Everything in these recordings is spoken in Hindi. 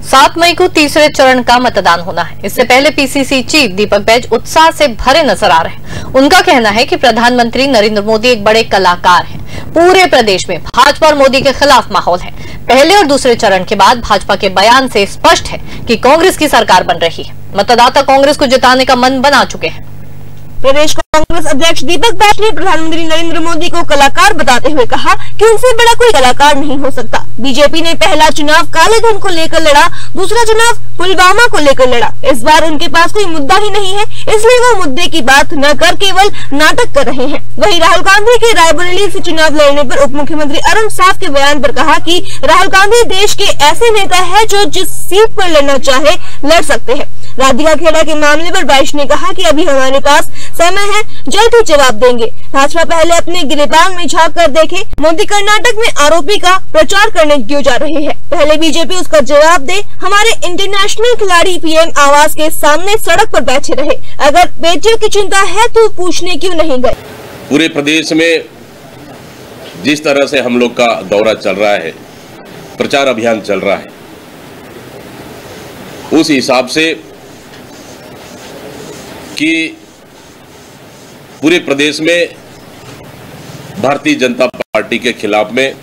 7 मई को तीसरे चरण का मतदान होना है। इससे पहले पीसीसी चीफ दीपक बैज उत्साह से भरे नजर आ रहे हैं। उनका कहना है कि प्रधानमंत्री नरेंद्र मोदी एक बड़े कलाकार हैं। पूरे प्रदेश में भाजपा और मोदी के खिलाफ माहौल है। पहले और दूसरे चरण के बाद भाजपा के बयान से स्पष्ट है कि कांग्रेस की सरकार बन रही है। मतदाता कांग्रेस को जिताने का मन बना चुके हैं। प्रदेश कांग्रेस अध्यक्ष दीपक बैज ने प्रधानमंत्री नरेंद्र मोदी को कलाकार बताते हुए कहा कि उनसे बड़ा कोई कलाकार नहीं हो सकता। बीजेपी ने पहला चुनाव काले धन को लेकर लड़ा, दूसरा चुनाव पुलवामा को लेकर लड़ा। इस बार उनके पास कोई मुद्दा ही नहीं है, इसलिए वो मुद्दे की बात न कर केवल नाटक कर रहे हैं। वहीं राहुल गांधी के रायबरेली से चुनाव लड़ने पर उप मुख्यमंत्री अरुण साफ के बयान पर कहा कि राहुल गांधी देश के ऐसे नेता है जो जिस सीट पर लड़ना चाहे लड़ सकते हैं। राधिका खेड़ा के मामले पर बैज ने कहा कि अभी हमारे पास समय है, जल्द ही जवाब देंगे। भाजपा पहले अपने गिरेबान में झांक कर देखे। मोदी कर्नाटक में आरोपी का प्रचार करने क्यों जा रहे हैं? पहले बीजेपी उसका जवाब दे। हमारे इंटरनेशनल खिलाड़ी पीएम आवास के सामने सड़क पर बैठे रहे। अगर बेटियों की चिंता है तो पूछने क्यों नहीं गए? पूरे प्रदेश में जिस तरह से हम लोग का दौरा चल रहा है, प्रचार अभियान चल रहा है, उस हिसाब से कि पूरे प्रदेश में भारतीय जनता पार्टी के खिलाफ में,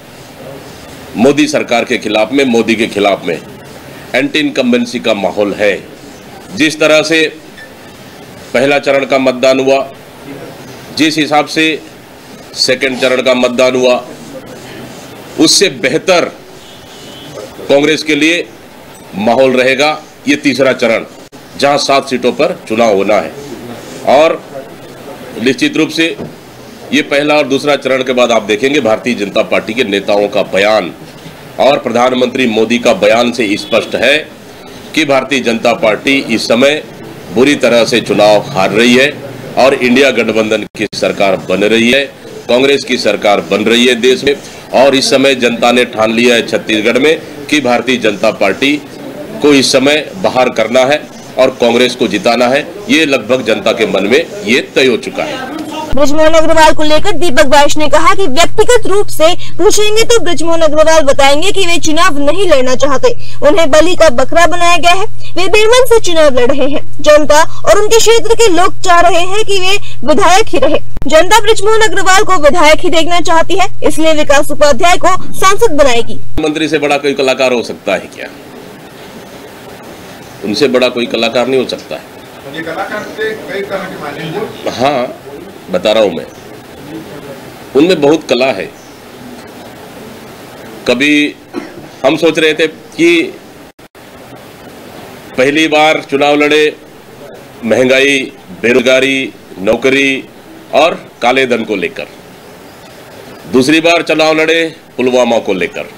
मोदी सरकार के खिलाफ में, मोदी के खिलाफ में एंटी इनकम्बेंसी का माहौल है। जिस तरह से पहला चरण का मतदान हुआ, जिस हिसाब से सेकंड चरण का मतदान हुआ, उससे बेहतर कांग्रेस के लिए माहौल रहेगा ये तीसरा चरण, जहां 7 सीटों पर चुनाव होना है। और निश्चित रूप से ये पहला और दूसरा चरण के बाद आप देखेंगे भारतीय जनता पार्टी के नेताओं का बयान और प्रधानमंत्री मोदी का बयान से स्पष्ट है कि भारतीय जनता पार्टी इस समय बुरी तरह से चुनाव हार रही है और इंडिया गठबंधन की सरकार बन रही है, कांग्रेस की सरकार बन रही है देश में। और इस समय जनता ने ठान लिया है छत्तीसगढ़ में कि भारतीय जनता पार्टी को इस समय बाहर करना है और कांग्रेस को जिताना है। ये लगभग जनता के मन में ये तय हो चुका है। बृजमोहन अग्रवाल को लेकर दीपक बैज ने कहा कि व्यक्तिगत रूप से पूछेंगे तो बृजमोहन अग्रवाल बताएंगे कि वे चुनाव नहीं लड़ना चाहते। उन्हें बलि का बकरा बनाया गया है। वे बेमन से चुनाव लड़ रहे हैं। जनता और उनके क्षेत्र के लोग चाह रहे हैं कि वे विधायक ही रहे। जनता बृजमोहन अग्रवाल को विधायक ही देखना चाहती है, इसलिए विकास उपाध्याय को सांसद बनाएगी। मंत्री से बड़ा कोई कलाकार हो सकता है क्या? उनसे बड़ा कोई कलाकार नहीं हो सकता है। ये कलाकार से कई तरह के माने। हाँ, बता रहा हूं मैं, उनमें बहुत कला है। कभी हम सोच रहे थे कि पहली बार चुनाव लड़े, महंगाई, बेरोजगारी, नौकरी और काले धन को लेकर। दूसरी बार चुनाव लड़े पुलवामा को लेकर।